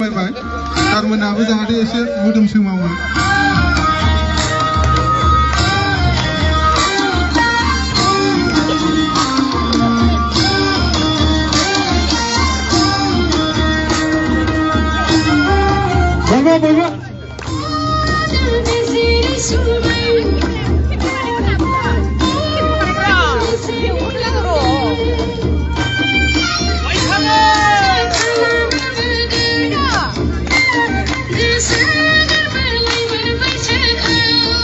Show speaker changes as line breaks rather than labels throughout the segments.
फैबाय सारमोनाबो जाहाथे एसे मोदोमसो मावो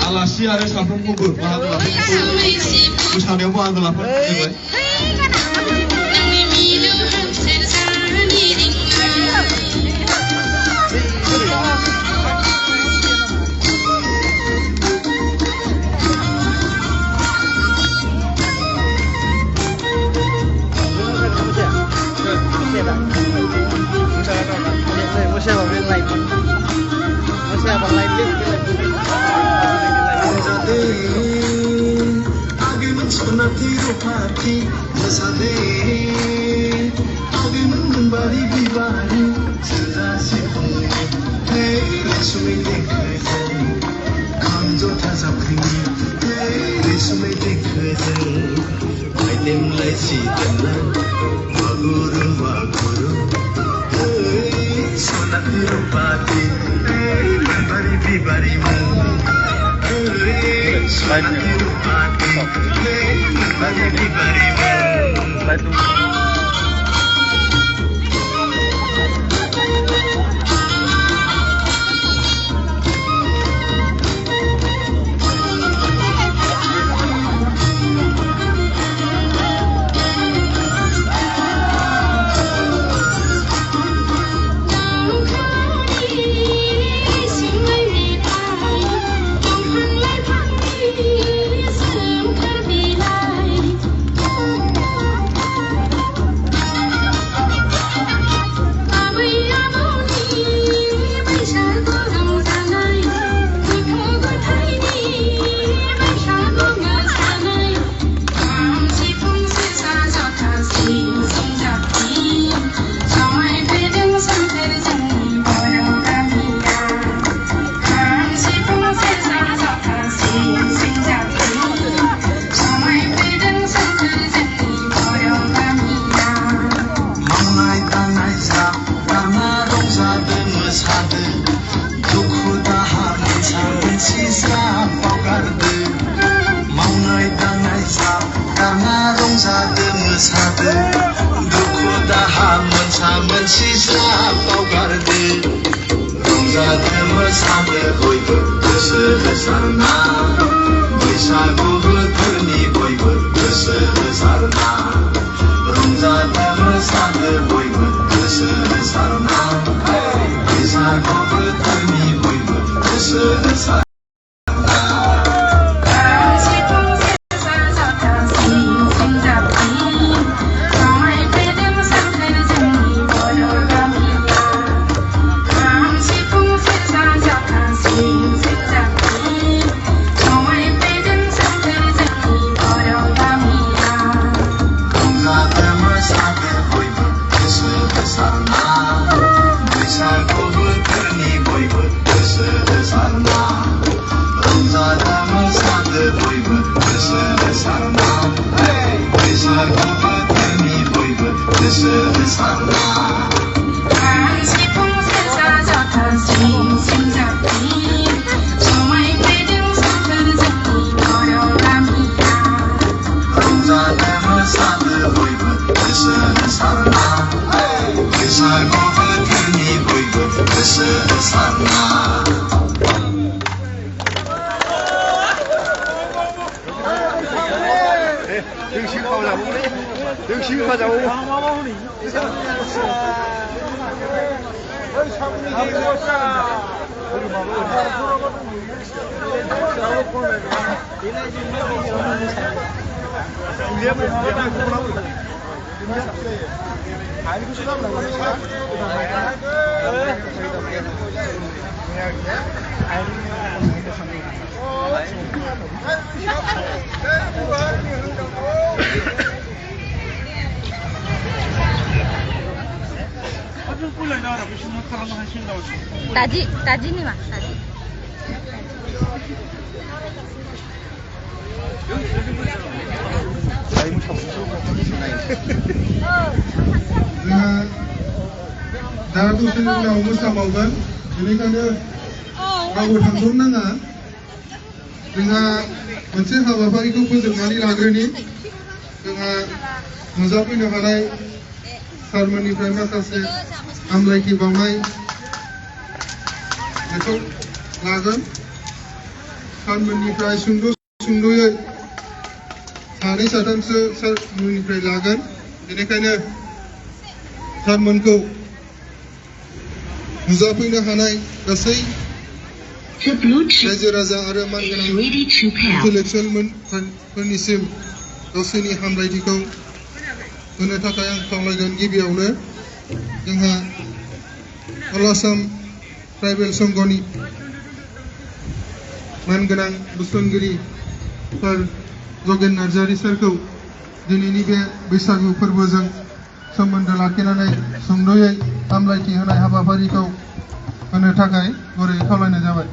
आलासि आरो साफ्रोमखौबो बाहागो लाफैनायखौ मोसानायाव बाहागो लाफैनाय
Taji nih mas, taji.
दा दसेनि उनाव मोसाबावगोन बेनिखायनो रावबो थांथ'नो नाङा जोंहा मोनसे हाबाफारिखौ फोजोबनानै लाग्रोनि जोंहा नुजाफैनो हानाय सारमोननिफ्राय माखासे हामलायथि बावनाय बेखौ लागोन सारमोननिफ्राय सुंद'यै सानै साथामसो सारमोननिफ्राय लागोन बेनिखायनो सारमोनखौ नुजाफैनो हानाय गासै रायजो राजा आरो मानगोनां इन्टेलेक्सुयेलफोरनिसिम गावसोरनि हामलायथिखौ होनो थाखाय आं खावलायगोन गिबियावनो जोंहा अल आसाम ट्राइबेल संघनि मानगोनां बोसोनगिरिफोर जगेन नार्जारी सारखौ दिनैनि बे बैसागु फोरबोजों सोमोन्दो लाखिनानै सुंद'यै हामलायथि होनाय हाबाफारिखौ होनो थाखाय गुरैयै खावलायनाय जाबाय।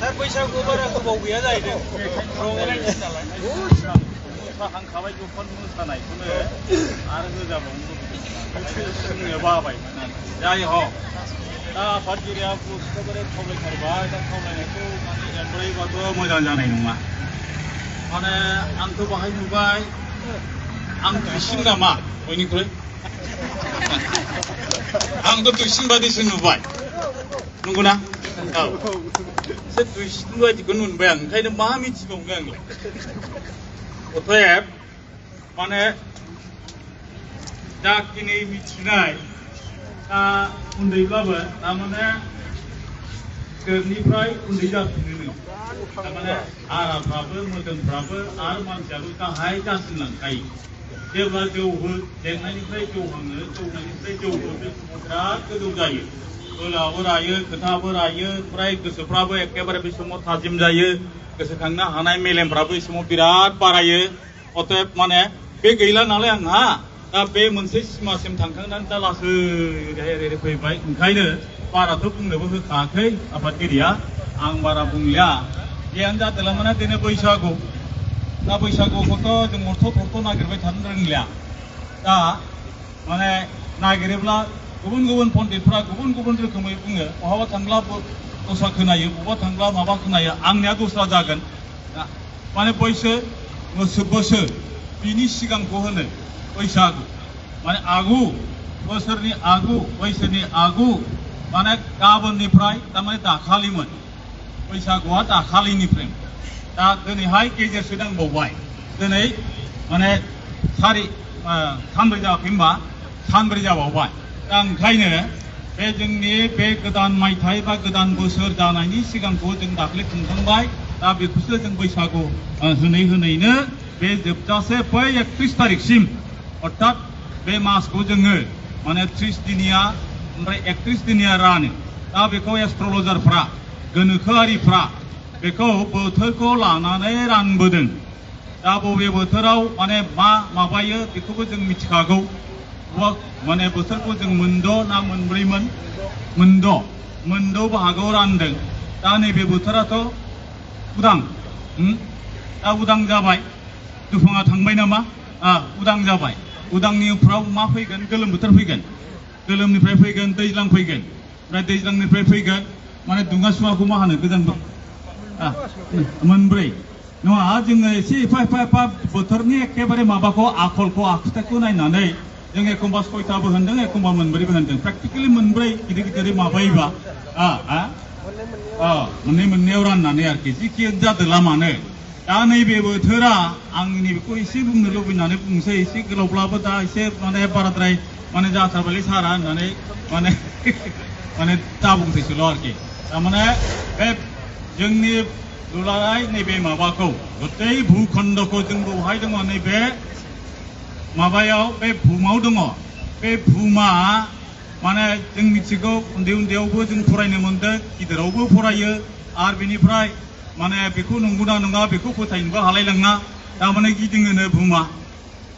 सार बैसागु बारा गोबाव गैया जाहैदों रंजानायसो नालाय मोसाहांखाबाय जफान मोसानायखौनो आरो होजाबावनो बाबायमोन जाय हक दा आफादगिरिया एखेबारे खावलायथारबाय दा खावलायनायखौ माने एमब्रायोबाथ' मोजां जानाय नङा माने आंथ' बाहाय नुबाय आं दुइसिन नामा बयनिख्रुइ आंथ' दुइसिन बादिसो नुबाय नंगौना औ से दुइसिन बादिखौ नुबाय आं ओंखायनो मा मिथिबावनो आंलाय अतएब माने जाखिनि मिथिनाय दा उन्दैब्लाबो थारमाने गोरनिफ्राय उन्दै जाफिनो थारमाने आराफ्राबो मोदोमफ्राबो आरो मानसियाबो गाहाय जासिनलांखायो जेब्ला जौहो जेंनायनिफ्राय जौहाङो जौनायनिफ्राय जौहो बे समाव बिराद गोजौ जायो बोलाबो रायो खोथाबो रायो ओमफ्राय गोसोफ्राबो एखेबारे बे समाव थाजिम जायो गोसोखांनो हानाय मेलेमफ्राबो बे समाव बिराद बारायो अतएब माने बे गैला नालाय आंहा दा बे मोनसे सिमासिम थांखांनानै दा लासै ओरै फैबाय ओंखायनो बाराथ' बुंनोबो होखायाखै आफादगिरिया आं बारा बुंलिया जियानो जादोंला माने दिनै बैसागु दा बैसागुखौथ' जों अर्थ' नागिरबाय थानो रोंलिया दा माने नागिरोब्ला गुबुन गुबुन पण्डितफ्रा गुबुन गुबुन रोखोमै बुङो बहाबा थांब्ला दस्रा खोनायो बहाबा थांब्ला माबा खोनायो आंनिया दस्रा जागोन माने बोसोर बिनि सिगांखौ होनो बैसागु माने आगु बोसोरनि आगु बैसोनि आगु माने गाबोननिफ्राय थारमाने दाखालिमोन बैसागुआ दाखालिनिफ्राय दा दिनैहाय गेजेरसो नांबावबाय दिनै माने सानब्रै जायाखै होनबा सानब्रै जाबावबाय दा ओंखायनो बे जोंनि बे गोदान मायथाइ बा गोदान बोसोर जानायनि सिगांखौ जों दाख्लै खुंखांबाय दा बेखौसो जों बैसागु होनैनो बे जोबजासे बै 31 तारिखसिम अर्थात बे मासखौ जोङो माने 30 दिनिया ओमफ्राय 31 दिनिया रानो दा बेखौ एस्ट्रलजारफ्रा गोनोखोआरिफ्रा बेखौ बोथोरखौ लानानै रानबोदों दा बबे बोथोराव माने मा माबायो बेखौबो जों मिथिखागौ माने बोथोरखौ जों मोनद' ना मोनब्रैमोन मोनद' बाहागोआव रानदों दा नैबे बोथोराथ' उदां दा उदां जाबाय दुफाङा थांबाय नामा उदां जाबाय उदांनि उफ्राव मा फैगोन गोलोम बोथोर फैगोन गोलोमनिफ्राय फैगोन दैज्लां फैगोन ओमफ्राय दैज्लांनिफ्राय फैगोन माने दुङा सुवाखौ मा होनो गोजां मोनब्रै नङा जोङो एसे एफा बोथोरनि एखेबारे माबाखौ आखलखौ आखुथायखौ नायनानै जों एखमबा 6थाबो होनदों एखमबा मोनब्रैबो होनदों प्रेक्टिकेलि मोनब्रै गिदिर माबायोबा मोननैयाव राननानै आरोखि जिखि जादोंला मानो दा नैबे बोथोरा आं नैबेखौ एसे बुंनो लुबैनानै बुंसै एसे गोलावब्लाबो दा एसे माने बाराद्राय माने जाथारबायलै सारा होननानै माने दा बुंसैसोल' आरोखि थारमाने बे जोंनि दुलाराय नैबे माबाखौ गथै भुखन्दखौ जों बहाय दङ नैबे माबायाव बे बुहुमाव दङ बे बुहुमा माने जों मिथिगौ उन्दै उन्दैयावबो जों फरायनो मोनदों गिदिरावबो फरायो आरो बेनिफ्राय माने बेखौ नंगौना नङा बेखौ फोथायनोबो हालायलाङा तारमाने गिदिङोनो बुहुमा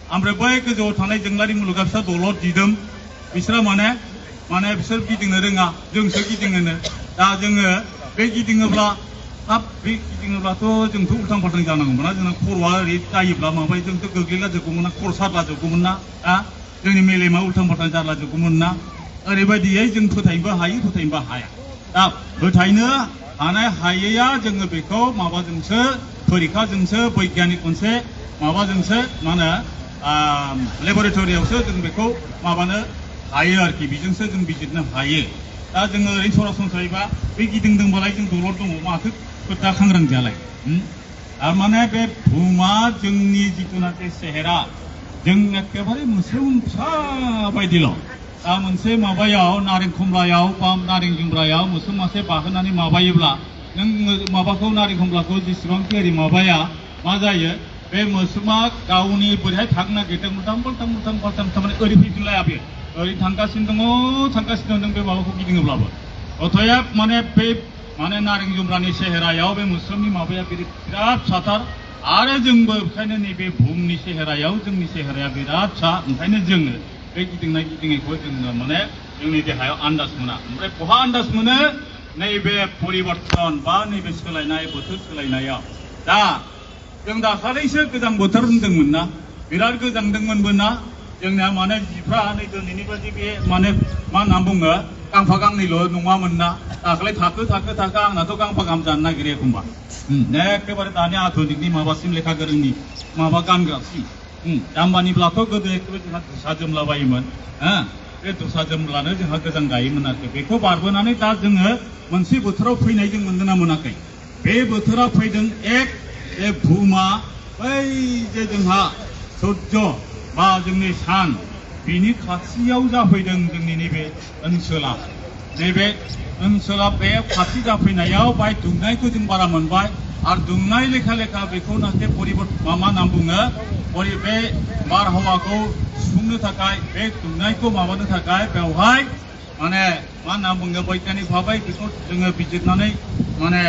ओमफ्राय बै गोजौआव थानाय जोंलारि मुलुगा बिसोर दलद दिदोम बिसोरा माने बिसोर गिदिंनो रोङा जोंसो गिदिङोनो दा जोङो बे गिदिङोब्ला हाब बे गिदिङोब्लाथ' जोंथ' उल्थां फाल्थां जानांगौमोन ना जोंना खर'आ ओरै जायोब्ला माबाय जोंथ' गोग्लैला जोबगौमोन ना खर' सारला जोबगौमोन ना जोंनि मेलेमा उल्थां फाल्थां जारला जोबगौमोन ना ओरैबायदियै जों फोथायनोबो हायो फोथायनोबो हाया दा फोथायनो हानाय हायैया जोङो बेखौ माबाजोंसो फरिखाजोंसो बैग्यानिक मोनसे माबाजोंसो मा होनो लेबरेटरियावसो जों बेखौ माबानो हायो आरोखि बेजोंसो जों बिजिरनो हायो दा जोङो ओरैनो सरासनस्रायैबा बे गिदिंदोंबालाय जों दलद दङ माथो खोथा खांग्रांजालाय थारमाने बे बुहुमा जोंनि जिथुनाखि सेहेरा जों एखेबारे मोस्रोम फिसा बायदिल' दा मोनसे माबायाव नारें खमलायाव बा नारें जुमब्रायाव मोस्रोम मासे बाहोनानै माबायोब्ला नों माबाखौ नारें खमलाखौ जेसेबांखि ओरै माबाया मा जायो बे मोस्रोमा गावनि बोरैहाय थांनो नागिरदों मुलथां मुलथां थारमाने ओरै फैफिनलाया बेयो ओरै थांगासिनो दङ नों बे माबाखौ गिदिङोब्लाबो अथायब माने बे माने नारें जुमब्रानि सेहेरायाव बे मोस्रोमनि माबाया बिराद फिसाथार आरो जोंबो ओंखायनो नैबे बुहुमनि सेहेरायाव जोंनि सेहेराया बिराद फिसा ओंखायनो जोङो बे गिदिंनायखौ जोङो माने जोंनि देहायाव आन्दाज मोना ओमफ्राय बहा आन्दाज मोनो नैबे परिबर्तन बा नैबे सोलायनाय बोथोर सोलायनायाव दा जों दाखालिसो गोजां बोथोर होनदोंमोन ना बिराद गोजांदोंमोनबो ना जोंनिया माने जिफ्रा नै दिनैनि बायदि बे माने मा होनना बुङो गांफा गांनैल' नङामोन ना दाखालि थाखो आंनाथ' गांफा गाहाम जानो नागिरो एखमबा एखेबारे दानि आधुनिकनि माबासिम लेखा गोरोंनि माबा गानग्रासिम जाम्बानिब्लाथ' गोदो एखेबारे जोंहा दुसा जोमलाबायोमोन बे दुसा जोमब्लानो जोंहा गोजां गायोमोन आरोखि बेखौ बारबोनानै दा जोङो मोनसे बोथोराव फैनाय जों मोनदों ना मोनाखै बे बोथोरा फैदों बे बुहुमा बै जे जोंहा सूर्य बा जोंनि सान बिनि खाथियाव जाफैदों जोंनि नैबे ओनसोला बे खाथि जाफैनायाव बाय दुंनायखौ जों बारा मोनबाय आरो दुंनाय लेखा बेखौ नाथाय परिबर्तन मा होनना बुङो बे बारहावाखौ सुफुंनो थाखाय बे दुंनायखौ माबानो थाखाय बेवहाय माने मा होनना बुङो बैज्ञानिक भाबै बेखौ जोङो बिजिरनानै माने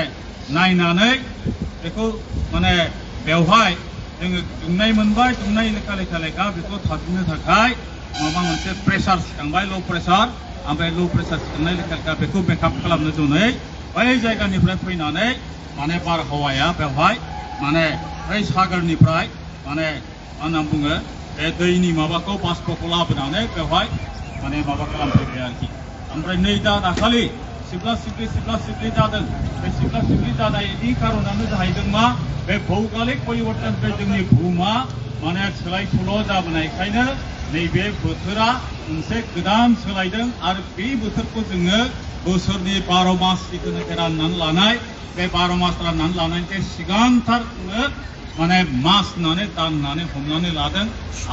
नायनानै बेखौ माने बेवहाय जोङो दुंनाय मोनबाय दुंनाय लेखा बेखौ थाफिननो थाखाय माबा मोनसे प्रेसार सिखांबाय ल' प्रेसार ओमफ्राय ल' प्रेसार सिखांनाय लेखा बेखौ बेकआप खालामनो दोनै बै जायगानिफ्राय फैनानै माने बारहावाया बेवहाय माने बै सागरनिफ्राय माने मा होनना बुङो बे दैनि माबाखौ बाष्पखौ लाबोनानै बेवहाय माने माबा खालामफैबाय आरोखि ओमफ्राय नै दा दाखालि सिब्ला सिब्लि जादों बे सिब्ला सिब्लि जानायनि खारनानो जाहैदों मा बे भौगोलिक परिबर्तन बे जोंनि बुहुमा माने सोलाय सोल' जाबोनायखायनो नैबे बोथोरा मोनसे गोदान सोलायदों आरो बे बोथोरखौ जोङो बोसोरनि 12 मास जिथुनाखि राननानै लानाय बे 12 मास राननानै लानायनिफ्राय सिगांथार माने मास होननानै दान होननानै हमनानै लादों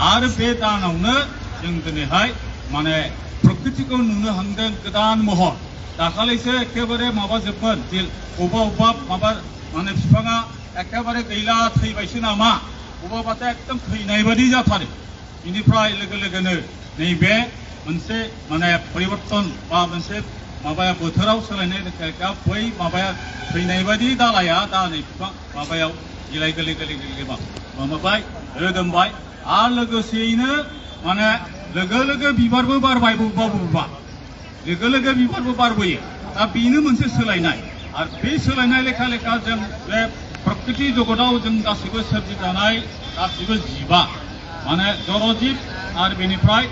आरो बे दानावनो जों दिनैहाय माने प्रकृतिखौ नुनो हांदों गोदान महर दाखालिसो एखेबारे माबाजोबमोन अबेबा माबा माने बिफाङा एखेबारे गैला थैबायसो नामा अबेबाथाय एकदम थैनाय बायदि जाथारो बेनिफ्राय लोगोनो नैबे मोनसे माने परिबर्तन बा मोनसे माबाया बोथोराव सोलायनाय लेखा बै माबाया थैनाय बायदि दालाया दा नै बिफां माबायाव बिलाइ गोरलै माबाबाय रोदोमबाय आरो लोगोसेयैनो माने लोगो बिबारबो बारबाय बबेबा लोगो बिबारबो बारबोयो दा बेनो मोनसे सोलायनाय आरो बे सोलायनाय लेखा जों बे प्रकृति जगताव जों गासैबो सोरजिजानाय गासैबो जिबा माने जरजिब आरो बेनिफ्राय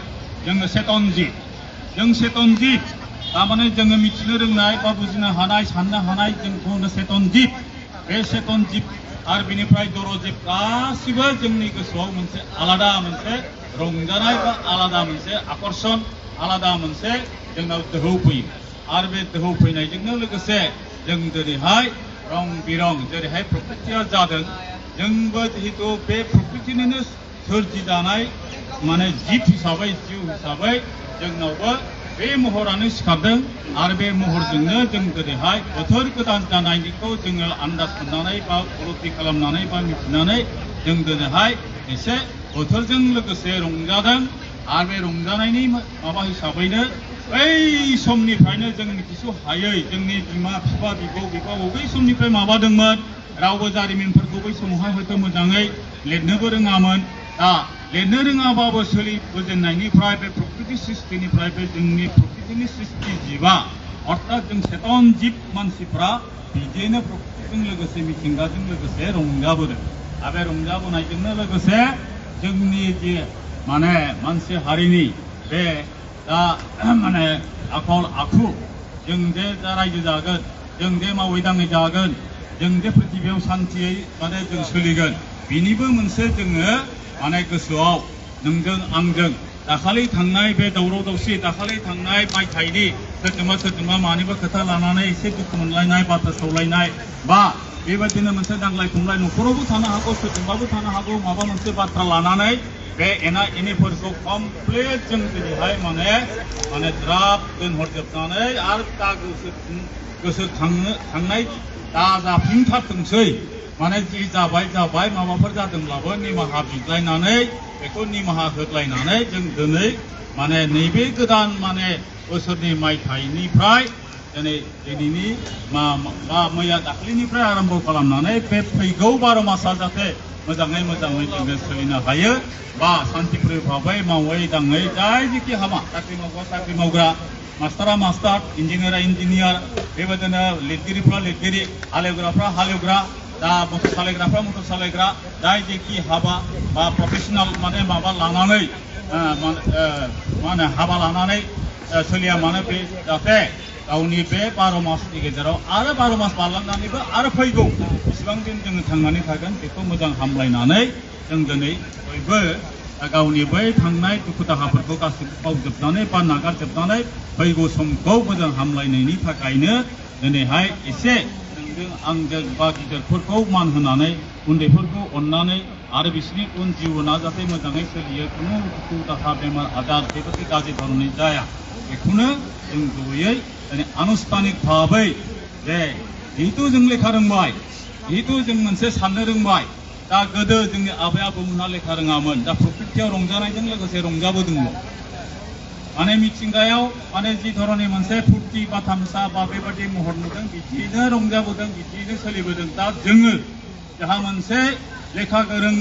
जोङो चेतन जिब तारमाने जोङो मिथिनो रोंनाय बा बुजिनो हानाय साननो हानाय जोंखौनो चेतन जिब बे चेतन जिब आरो बेनिफ्राय जरजिब गासिबो जोंनि गोसोआव मोनसे आलादा मोनसे रंजानाय बा आलादा मोनसे आकर्षण आलादा मोनसे जोंनाव दोहौ फैयो आरो बे दोहौ फैनायजोंनो लोगोसे जों जेरैहाय रं बिरं जेरैहाय प्रकृतिया जादों जोंबो जिहेतु बे प्रकृतिनिनो सोरजिजानाय माने जिब हिसाबै जिउ हिसाबै जोंनावबो बे महरानो सिखारदों आरो बे महरजोंनो जों गोदोहाय बोथोर गोदान जानायनिखौ जोङो आन्दाज मोननानै बा उपलब्धि खालामनानै बा मिथिनानै जों दिनैहाय एसे बोथोरजों लोगोसे रंजादों आरो बे रंजानायनि माबा हिसाबैनो बै समनिफ्रायनो जों मिथिस' हायै जोंनि बिमा बिफा बिबौ बिफाव बै समनिफ्राय माबादोंमोन रावबो जारिमिनफोरखौ बै समावहाय हयथ' मोजाङै लिरनोबो रोङामोन दा लिरनो रोङाबाबो सोलिबोजेननायनिफ्राय बे प्रकृति सृष्टिनिफ्राय बे जोंनि प्रकृतिनि सृष्टि जिबा अर्थात जों चेतन जिब मानसिफ्रा बिदिनो प्रकृतिजों लोगोसे मिथिंगाजों लोगोसे रंजाबोदों आरो बे रंजाबोनायजोंनो लोगोसे जोंनि जे माने मानसि हारिनि बे दा माने आखल आखु जों जे रायजो जागोन जों जे मावै दाङै जागोन जों जे पृथिबियाव सान्थियै माने जों सोलिगोन बिनिबो मोनसे जोङो माने गोसोआव नोंजों आंजों दाखालि थांनाय बे दावराव दावसि दाखालि थांनाय मायथाइनि सोरजोंबा मानिबा खोथा लानानै एसे दुखु मोनलायनाय बाथ्रा सावलायनाय बा बेबायदिनो मोनसे नांलाय खमलाय न'खरावबो थानो हागौ सोरजोंबाबो थानो हागौ माबा मोनसे बाथ्रा लानानै बे एना एनिफोरखौ कमप्लिट जों दिनैहाय माने द्राब दोनहरजोबनानै आरो दा गोसोखांनाय दा जाफिनथारथोंसै माने जि जाबाय माबाफोर जादोंब्लाबो निमाहा बिलायनानै बेखौ निमाहा होग्लायनानै जों दिनै माने नैबे गोदान माने बोसोरनि मायथाइनिफ्राय दिनैनि मैया दाख्लिनिफ्राय आरम्भ खालामनानै बे फैगौ 12 मासा जाहाथे मोजाङै जोङो सोलिनो हायो बा सान्तिपुरि भाबै मावै दाङै जाय जेखि हाबा साख्रि मावग्रा मास्टारा मास्टार इन्जिनियारा इन्जिनियार बेबायदिनो लिरगिरिफ्रा लिरगिरि हालेवग्राफ्रा हालेवग्रा दा मटर सालायग्राफ्रा मटर सालायग्रा जाय जेखि हाबा बा प्रफेसनेल माने माबा लानानै हाबा लानानै सोलिया मानो बे जाहाथे गावनि बे 12 मासनि गेजेराव आरो 12 मास बारलांनानैबो आरो फैगौ बेसेबां दिन जोङो थांनानै थागोन बेखौ मोजां हामलायनानै जों दिनै बयबो गावनि बै थांनाय दुखु दाहाफोरखौ गासैबो बावजोबनानै बा नागारजोबनानै फैगौ समखौ मोजां हामलायनायनि थाखायनो दिनैहाय एसे नोंजों आंजों बा गिदिरफोरखौ मान होनानै उन्दैफोरखौ अननानै आरो बिसोरनि उन जिउना जाहाथे मोजाङै सोलियो खुनु दुखु दाहा बेमार आजार बेबायदि गाज्रि धरननि जाया बेखौनो जों जयै आनुष्ठानिक भाबै जे जिहेतु जों लेखा रोंबाय जिहेतु जों मोनसे साननो रोंबाय दा गोदो जोंनि आबै आबौमोनहा लेखा रोङामोन दा प्रकृतियाव रंजानायजों लोगोसे रंजाबोदोंमोन माने मिथिंगायाव माने जि धरननि मोनसे फुर्ति बा थामसा बा बेबायदि महर नुदों बिदिनो रंजाबोदों बिदिनो सोलिबोदों दा जोङो जाहा मोनसे लेखा गोरों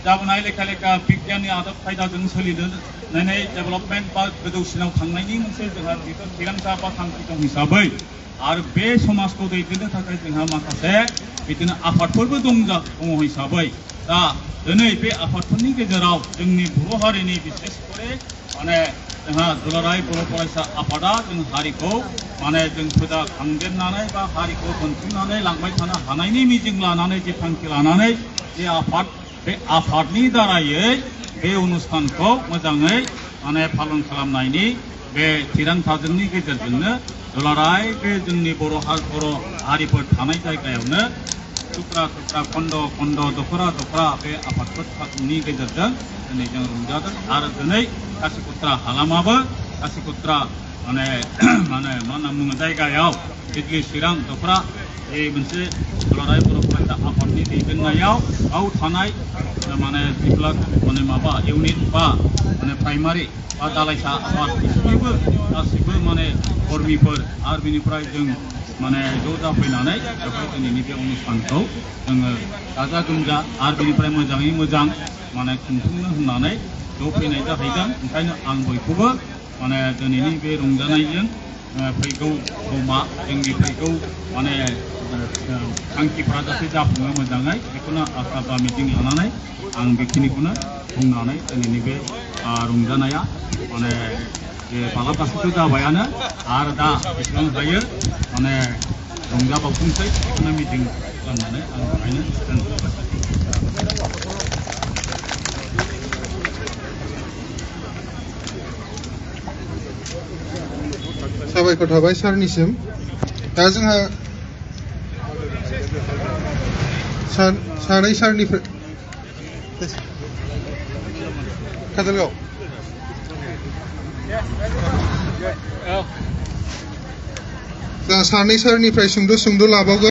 जाबोनाय लेखा बिगियाननि आदब खायदाजों सोलिनानै डेभेलपमेन्ट बा गोजौसिनाव थांनायनि मोनसे जोंहा बेफोर थिरांथा बा थांखि दं हिसाबै आरो बे समाजखौ दैदेननो थाखाय जोंहा माखासे बिदिनो आफादफोरबो दङ हिसाबै दा दिनै बे आफादफोरनि गेजेराव जोंनि बर' हारिनि बिसेस करे माने जोंहा दुलाराय बर' फरायसा आफादा जों हारिखौ माने जों फोजाखांदेरनानै बा हारिखौ बोनथुमनानै लांबाय थानो हानायनि मिजिं लानानै जे थांखि लानानै जे आफाद बे आफादनि दारायै बे अनुष्ठानखौ मोजाङै माने पालन खालामनायनि बे थिरांथाजोंनि गेजेरजोंनो दुलाराय बे जोंनि बर' हारिफोर थानाय जायगायावनो थुख्रा खन्द दखरा बे आफादफोरनि गेजेरजों दिनै जों रंजादों आरो दिनै कासिकत्रा हालामाबो कासिकत्रा माने मा होनना बुङो जायगायाव दिग्लि चिरां दखरा बे मोनसे दुलाराय बर' फरायसा आफादनि दैदेननायाव गाव थानाय माने जिब्ला माने माबा इउनिट बा माने प्राइमारि बा दालाइसा आफाद बिसोरनिबो गासिबो माने कर्मिफोर आरो बिनिफ्राय जों माने ज' जाफैनानै बेवहाय दिनैनि बे अनुष्ठानखौ जोङो गाजा गोमजा आरो बिनिफ्राय मोजाङै मोजां माने खुंफुंनो होननानै ज' फैनाय जाहैदों ओंखायनो आं बयखौबो माने दिनैनि बे रंजानायजों फैगौ समा जोंनि फैगौ माने थांखिफ्रा जाहाथे जाफुङो मोजाङै बेखौनो आसा बा मिजिं लानानै आं बेखिनिखौनो बुंनानै दिनैनि बे रंजानाया माने मालाबासोथ' जाबायानो आरो दा बेसेबां हायो माने रंजाबावथोंसै बेखौनो मिजिं खालामनानै आं बेहायनो दोनथ'बाय।
साबायखर थाबाय सारनिसिम। दा जोंहा सानै सारनिफ्राय काजलगाव दा सानै सारनिफ्राय सुंद' लाबावगोन